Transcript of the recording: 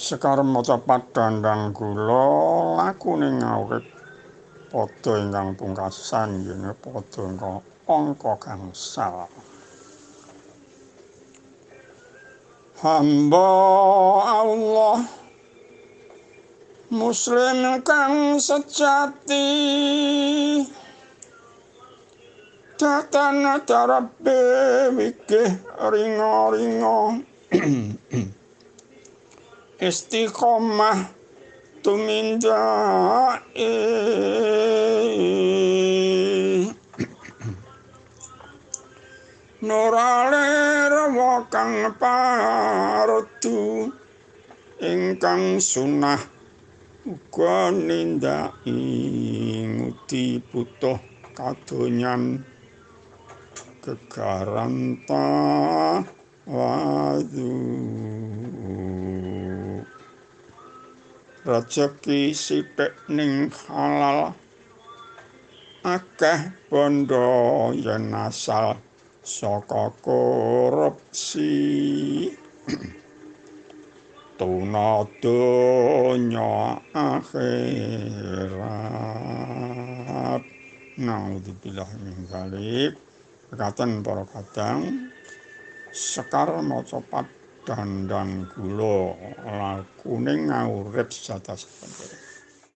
Sekar maca padandang gula lakune ngawrit padha ingkang pungkasan yen padha angka gangsal. Hamba Allah muslim kang sejati Tatana tarabe wikih ringa-ringa istiqomah tumindake nurale rawa kang partu ingkang sunah uga nindaki ngudi butuh kadonyan gegaranta wadu rejeki sithik ning halal akeh bondo yen asal saka korupsi tuna donya akhirat naudzubillah min dzalik. Katen para kadang sekar maca padandang gula lakune ngawrit satas